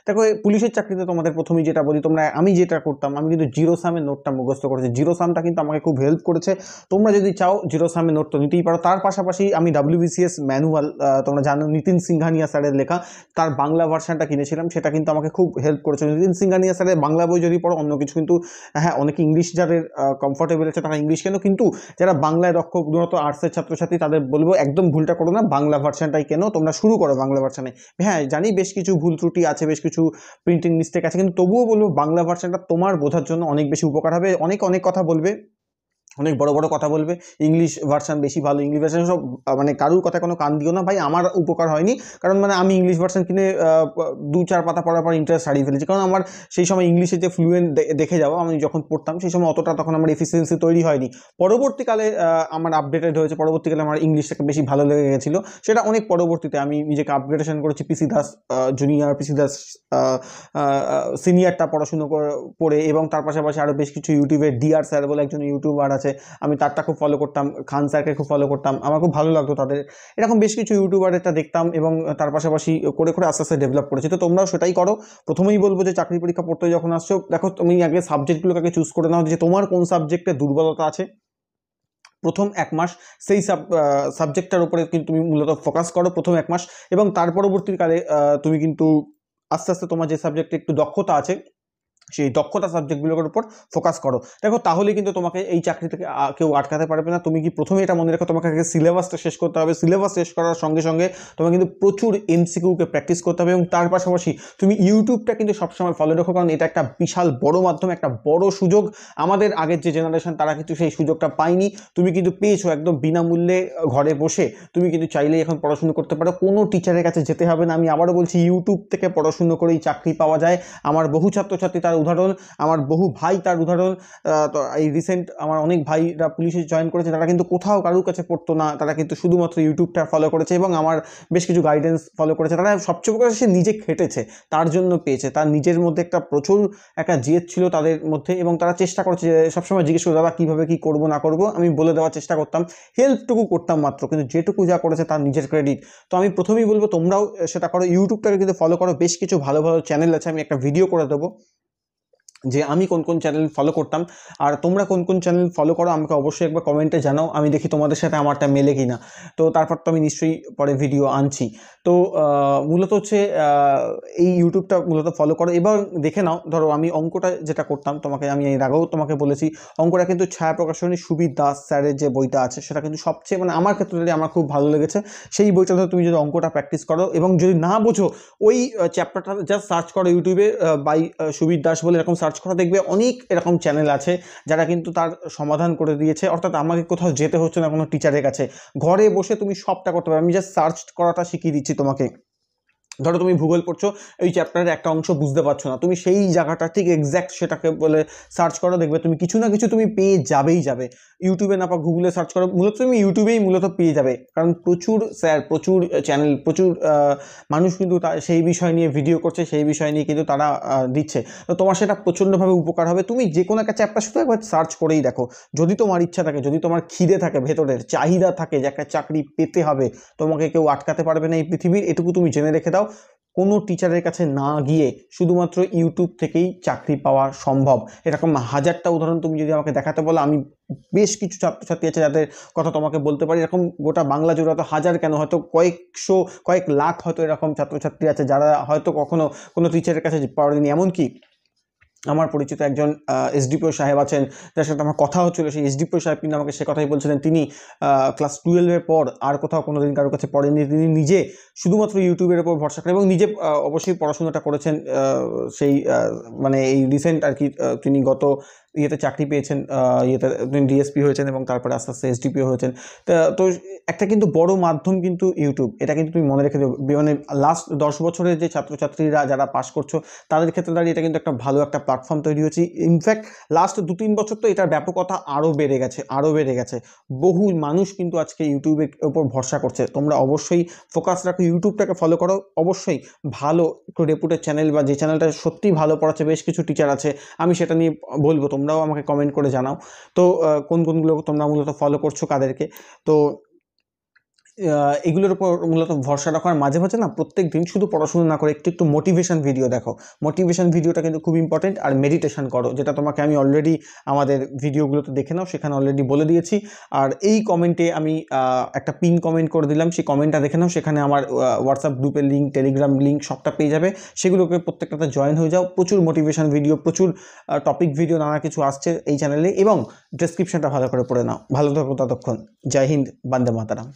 দেখো পুলিশের চাকরিতে তোমাদের প্রথমেই যেটা বলি, তোমরা আমি যেটা করতাম, আমি কিন্তু জিরো সামের নোটটা মুখস্থ করেছি। জিরো সামটা কিন্তু আমাকে খুব হেল্প করেছে। তোমরা যদি চাও জিরো সামের নোট তো নিতেই পারো। তার পাশাপাশি আমি WBCS ম্যানুয়াল, তোমরা জানো নিতিন সিংহানিয়া স্যারের লেখা, তার বাংলা ভার্সানটা কিনেছিলাম, সেটা কিন্তু আমাকে খুব হেল্প করেছে। নিতিন সিংহানিয়া স্যারের বাংলা বই যদি পড়ো, অন্য কিছু কিন্তু, হ্যাঁ অনেকে ইংলিশ যাদের কমফোর্টেবল আছে তারা ইংলিশ কেন, কিন্তু যারা বাংলায় দক্ষ, মূলত আর্টসের ছাত্রছাত্রী, তাদের বলবো একদম ভুলটা করো না, বাংলা ভার্সানটাই কেন, তোমরা শুরু করো বাংলা ভার্সানে। হ্যাঁ জানি বেশ কিছু ভুল ত্রুটি আছে, বেশ কিছু প্রিন্টিং মিস্টেক আছে, কিন্তু তবুও বলবো বাংলা ভার্সানটা তোমার বোঝার জন্য অনেক বেশি উপকার হবে। অনেক অনেক কথা বলবে, অনেক বড় বড় কথা বলবে, ইংলিশ ভার্সান বেশি ভালো, ইংলিশ ভার্সান সব, মানে কারুর কথা কোনো কান দিও না ভাই। আমার উপকার হয়নি, কারণ মানে আমি ইংলিশ ভার্সান কিনে 2-4 পাতা পড়ার পর ইন্টারেস্ট হারিয়ে ফেলেছি, কারণ আমার সেই সময় ইংলিশে যে ফ্লুয়েন্ট দেখে যাওয়া, আমি যখন পড়তাম সেই সময় অতটা তখন আমার এফিসিয়েন্সি তৈরি হয়নি। পরবর্তীকালে আমার আপডেটেড হয়েছে, পরবর্তীকালে আমার ইংলিশটাকে বেশি ভালো লেগে গেছিলো, সেটা অনেক পরবর্তীতে আমি নিজেকে আপগ্রেডেশন করেছি, পিসি দাস জুনিয়র, পিসি দাস সিনিয়রটা পড়াশুনো পড়ে, এবং তার পাশাপাশি আরও বেশ কিছু ইউটিউবে ডিআর স্যার বলে একজন ইউটিউবার আছে, আমি তারটা খুব ফলো করতাম, খান স্যারকে খুব ফলো করতাম, আমার খুব ভালো লাগতো তাদের। এরকম বেশ কিছু ইউটিউবারেরটা দেখতাম, এবং তার পাশাপাশি করে করে আস্তে আস্তে ডেভেলপ করেছি। তো তোমরাও সেটাই করো। প্রথমেই বলবো যে চাকরি পরীক্ষা পড়তে যখন আসছো, দেখো তুমি আগে সাবজেক্টগুলোকে আগে চুজ করে নাও, যে তোমার কোন সাবজেক্টে দুর্বলতা আছে। প্রথম 1 মাস সেই সাবজেক্টটার উপরে কিন্তু তুমি মূলত ফোকাস করো প্রথম 1 মাস, এবং তার পরবর্তীকালে তুমি কিন্তু আস্তে আস্তে তোমার যে সাবজেক্টে একটু দক্ষতা আছে, সেই দক্ষতা সাবজেক্টগুলোর উপর ফোকাস করো। দেখো তাহলে কিন্তু তোমাকে এই চাকরি থেকে কেউ আটকাতে পারবে না। তুমি কি প্রথমে এটা মনে রাখো, তোমাকে আগে সিলেবাসটা শেষ করতে হবে। সিলেবাস শেষ করার সঙ্গে সঙ্গে তোমাকে কিন্তু প্রচুর MCQকে প্র্যাকটিস করতে হবে, এবং তার পাশাপাশি তুমি ইউটিউবটা কিন্তু সবসময় ফলো রাখো, কারণ এটা একটা বিশাল বড় মাধ্যম, একটা বড় সুযোগ। আমাদের আগের যে জেনারেশন তারা কিন্তু সেই সুযোগটা পায়নি, তুমি কিন্তু পেয়েছো একদম বিনামূল্যে। ঘরে বসে তুমি কিন্তু চাইলেই এখন পড়াশুনো করতে পারো, কোনো টিচারের কাছে যেতে হবে না। আমি আবারও বলছি, ইউটিউব থেকে পড়াশুনো করেই চাকরি পাওয়া যায়। আমার বহু ছাত্রছাত্রী তার উদাহরণ, আমার বহু ভাই তার উদাহরণ। তো এই রিসেন্ট আমার অনেক ভাইরা পুলিশে জয়েন করেছে, তারা কিন্তু কোথাও কারুর কাছে পড়তো না, তারা কিন্তু শুধুমাত্র ইউটিউবটা ফলো করেছে, এবং আমার বেশ কিছু গাইডেন্স ফলো করেছে। তারা সবচেয়ে বড় কথা, সে নিজে খেটেছে, তার জন্য পেয়েছে। তার নিজের মধ্যে একটা প্রচুর একটা জেদ ছিল তাদের মধ্যে, এবং তারা চেষ্টা করছে, সবসময় জিজ্ঞেস করে দাদা কীভাবে কী করবো না করবো, আমি বলে দেওয়ার চেষ্টা করতাম, হেল্পটুকু করতাম মাত্র, কিন্তু যেটুকু যা করেছে তার নিজের ক্রেডিট। তো আমি প্রথমেই বলবো তোমরাও সেটা করো, ইউটিউবটাকে কিন্তু ফলো করো। বেশ কিছু ভালো ভালো চ্যানেল আছে, আমি একটা ভিডিও করে দেবো যে আমি কোন কোন চ্যানেল ফলো করতাম, আর তোমরা কোন কোন চ্যানেল ফলো করো আমাকে অবশ্যই একবার কমেন্টে জানাও, আমি দেখি তোমাদের সাথে আমারটা মেলে কিনা। তো তারপর তো আমি নিশ্চয়ই পরে ভিডিও আনছি। তো মূলত হচ্ছে এই ইউটিউবটা মূলত ফলো করো। এবার দেখে নাও, ধরো আমি অঙ্কটা যেটা করতাম, তোমাকে আমি এর আগেও তোমাকে বলেছি, অঙ্কটা কিন্তু ছায়া প্রকাশনী সুবীর দাস স্যারের যে বইটা আছে, সেটা কিন্তু সবচেয়ে, মানে আমার ক্ষেত্রে আমার খুব ভালো লেগেছে। সেই বইটা ধরো তুমি যদি অঙ্কটা প্র্যাকটিস করো, এবং যদি না বোঝো ওই চ্যাপ্টারটা জাস্ট সার্চ করো ইউটিউবে, বাই সুবীর দাস বলে এরকম সার্চ করা, দেখবে অনেক এরকম চ্যানেল আছে যারা কিন্তু তার সমাধান করে দিয়েছে। অর্থাৎ আমাকে কোথাও যেতে হচ্ছে না কোনো টিচারের কাছে, ঘরে বসে তুমি সবটা করতে পারো। আমি জাস্ট সার্চ করাটা শিখিয়ে দিচ্ছি তোমাকে। ধরো তুমি ভূগোল পড়ছো, এই চ্যাপ্টারের একটা অংশ বুঝতে পারছো না, তুমি সেই জায়গাটা ঠিক এক্স্যাক্ট সেটাকে বলে সার্চ করো, দেখবে তুমি কিছু না কিছু তুমি পেয়ে যাবে। ইউটিউবে না পাও গুগলে সার্চ করো, মূলত তুমি ইউটিউবেই মূলত পেয়ে যাবে, কারণ প্রচুর স্যার, প্রচুর চ্যানেল, প্রচুর মানুষ কিন্তু সেই বিষয় নিয়ে ভিডিও করছে, সেই বিষয় নিয়ে কিন্তু তারা দিচ্ছে। তো তোমার সেটা প্রচণ্ডভাবে উপকার হবে। তুমি যে কোনো একটা চ্যাপ্টার শুধু একবার সার্চ করেই দেখো, যদি তোমার ইচ্ছা থাকে, যদি তোমার খিদে থাকে, ভেতরের চাহিদা থাকে যে একটা চাকরি পেতে হবে, তোমাকে কেউ আটকাতে পারবে না এই পৃথিবীর, এটুকু তুমি জেনে রেখে দাও। কোনো টিচারের কাছে না গিয়ে শুধুমাত্র ইউটিউব থেকেই চাকরি পাওয়া সম্ভব। এরকম হাজারটা উদাহরণ তুমি যদি আমাকে দেখাতে বলো, আমি বেশ কিছু ছাত্রছাত্রী আছে যাদের কথা তোমাকে বলতে পারি। এরকম গোটা বাংলা জুড়ে হয়তো হাজার কেন, হয়তো কয়েকশো, কয়েক লাখ হয়তো এরকম ছাত্রছাত্রী আছে যারা হয়তো কখনো কোনো টিচারের কাছে পড়েনি। এমনকি আমার পরিচিত একজন এসডিপিও সাহেব আছেন, যার সাথে আমার কথা হচ্ছিল, সেই এসডিপিও সাহেব কিন্তু আমাকে সে কথাই বলছিলেন, তিনি ক্লাস 12-এর পর আর কোথাও কোনো দিন কারোর কাছে পড়েননি, তিনি নিজে শুধুমাত্র ইউটিউবের ওপর ভরসা করেন, এবং নিজে অবশ্যই পড়াশোনাটা করেছেন। সেই মানে এই রিসেন্ট আর কি, তিনি গত ইয়েতে চাকরি পেয়েছেন, ইয়েতে তিনি ডিএসপি হয়েছেন, এবং তারপরে আস্তে আস্তে এসডিপিও হয়েছেন। তো একটা কিন্তু বড় মাধ্যম কিন্তু ইউটিউব, এটা কিন্তু তুমি মনে রেখে দেবে। মানে লাস্ট 10 বছরের যে ছাত্রছাত্রীরা যারা পাস করছো, তাদের ক্ষেত্রে দাঁড়িয়ে এটা কিন্তু একটা ভালো একটা প্ল্যাটফর্ম তৈরি হয়েছে। ইনফ্যাক্ট লাস্ট 2-3 বছর তো এটার ব্যাপকতা আরও বেড়ে গেছে। বহু মানুষ কিন্তু আজকে ইউটিউবের ওপর ভরসা করছে। তোমরা অবশ্যই ফোকাস রাখো, ইউটিউবটাকে ফলো করো। অবশ্যই ভালো একটু রেপুটেড চ্যানেল, বা যে চ্যানেলটা সত্যিই ভালো পড়াচ্ছে, বেশ কিছু টিচার আছে, আমি সেটা নিয়ে বলবো, তোমরাও আমাকে কমেন্ট করে জানাও। তো কোনগুলো তোমরা মূলত ফলো করছো, কাদেরকে। তো এগুলোর উপর মূলত ভরসা রাখার মাঝে মাঝে না প্রত্যেক দিন শুধু পড়াশোনা না করে একটু একটু মোটিভেশন ভিডিও দেখো। মোটিভেশন ভিডিওটা কিন্তু খুব ইম্পর্টেন্ট। আর মেডিটেশন করো, যেটা তোমাকে আমি অলরেডি আমাদের ভিডিওগুলোতে দেখে নাও, সেখানে অলরেডি বলে দিয়েছি। আর এই কমেন্টে আমি একটা পিন কমেন্ট করে দিলাম, সেই কমেন্টটা দেখে নাও, সেখানে আমার হোয়াটসঅ্যাপ গ্রুপের লিঙ্ক, টেলিগ্রাম লিঙ্ক সবটা পেয়ে যাবে। সেগুলোকে প্রত্যেকটাতে জয়েন হয়ে যাও। প্রচুর মোটিভেশন ভিডিও, প্রচুর টপিক ভিডিও, নানা কিছু আসছে এই চ্যানেলে, এবং ডেসক্রিপশনটা ভালো করে পড়ে নাও। ভালো থাকো ততক্ষণ। জয় হিন্দ, বন্দে মাতরম।